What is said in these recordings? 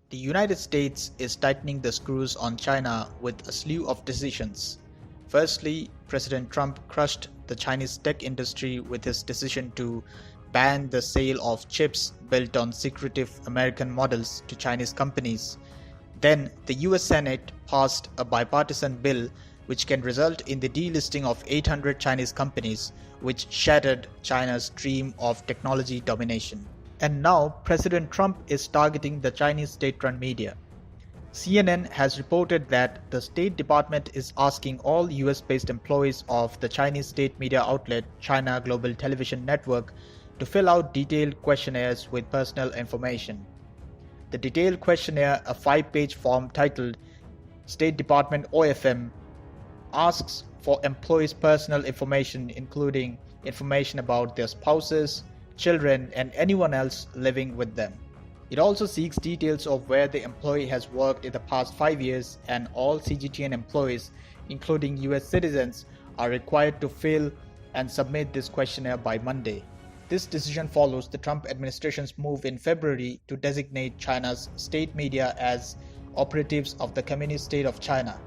The United States is tightening the screws on China with a slew of decisions. Firstly, President Trump crushed the Chinese tech industry with his decision to ban the sale of chips built on secretive American models to Chinese companies. Then, the US Senate passed a bipartisan bill which can result in the delisting of 800 Chinese companies, which shattered China's dream of technology domination. And now President Trump is targeting the Chinese state-run media. CNN has reported that the State Department is asking all US-based employees of the Chinese state media outlet China Global Television Network to fill out detailed questionnaires with personal information. The detailed questionnaire, a 5-page form titled State Department OFM, asks for employees' personal information including information about their spouses, children, and anyone else living with them. It also seeks details of where the employee has worked in the past 5 years, and all CGTN employees, including US citizens, are required to fill and submit this questionnaire by Monday. This decision follows the Trump administration's move in February to designate China's state media as operatives of the Communist State of China.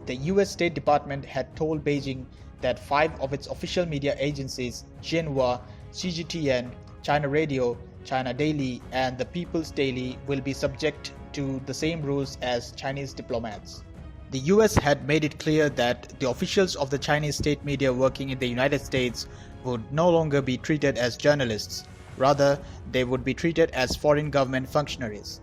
The US State Department had told Beijing that 5 of its official media agencies, Xinhua, CGTN, China Radio, China Daily, and the People's Daily, will be subject to the same rules as Chinese diplomats. The US had made it clear that the officials of the Chinese state media working in the United States would no longer be treated as journalists. Rather, they would be treated as foreign government functionaries.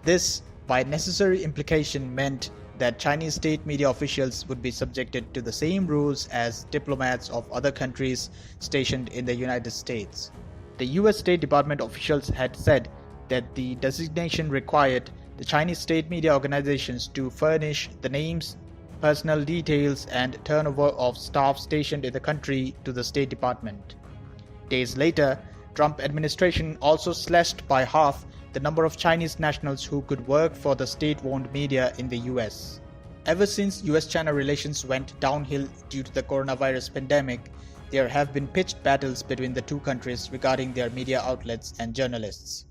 This, by necessary implication, meant that Chinese state media officials would be subjected to the same rules as diplomats of other countries stationed in the United States. The US State Department officials had said that the designation required the Chinese state media organizations to furnish the names, personal details, and turnover of staff stationed in the country to the State Department. Days later, Trump administration also slashed by half the number of Chinese nationals who could work for the state-owned media in the US. Ever since US-China relations went downhill due to the coronavirus pandemic, there have been pitched battles between the two countries regarding their media outlets and journalists.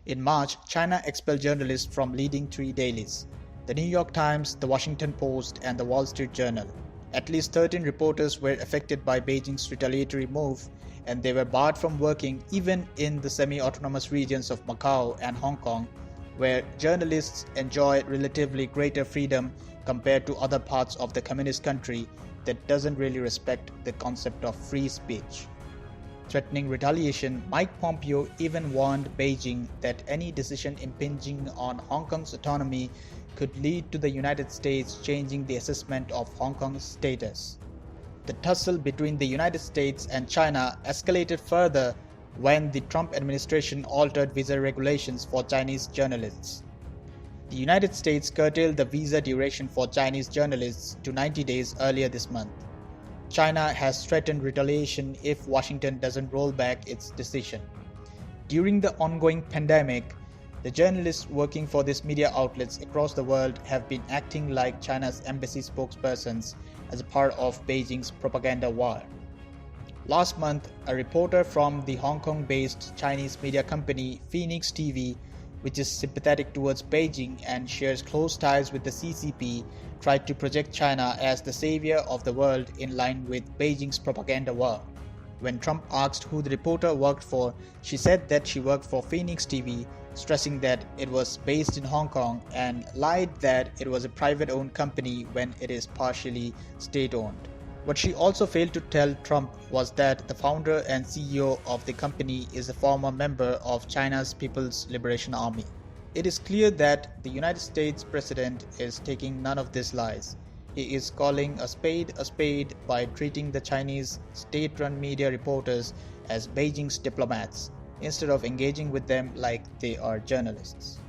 In March, China expelled journalists from leading 3 dailies: The New York Times, The Washington Post, and The Wall Street Journal. At least 13 reporters were affected by Beijing's retaliatory move, and they were barred from working even in the semi-autonomous regions of Macau and Hong Kong, where journalists enjoy relatively greater freedom compared to other parts of the communist country that doesn't really respect the concept of free speech. Threatening retaliation, Mike Pompeo even warned Beijing that any decision impinging on Hong Kong's autonomy could lead to the United States changing the assessment of Hong Kong's status. The tussle between the United States and China escalated further when the Trump administration altered visa regulations for Chinese journalists. The United States curtailed the visa duration for Chinese journalists to 90 days earlier this month. China has threatened retaliation if Washington doesn't roll back its decision. During the ongoing pandemic, the journalists working for these media outlets across the world have been acting like China's embassy spokespersons as a part of Beijing's propaganda war. Last month, a reporter from the Hong Kong-based Chinese media company Phoenix TV, which is sympathetic towards Beijing and shares close ties with the CCP, tried to project China as the savior of the world in line with Beijing's propaganda war. When Trump asked who the reporter worked for, she said that she worked for Phoenix TV, stressing that it was based in Hong Kong, and lied that it was a private-owned company when it is partially state-owned. What she also failed to tell Trump was that the founder and CEO of the company is a former member of China's People's Liberation Army. It is clear that the United States president is taking none of these lies. He is calling a spade by treating the Chinese state-run media reporters as Beijing's diplomats, instead of engaging with them like they are journalists.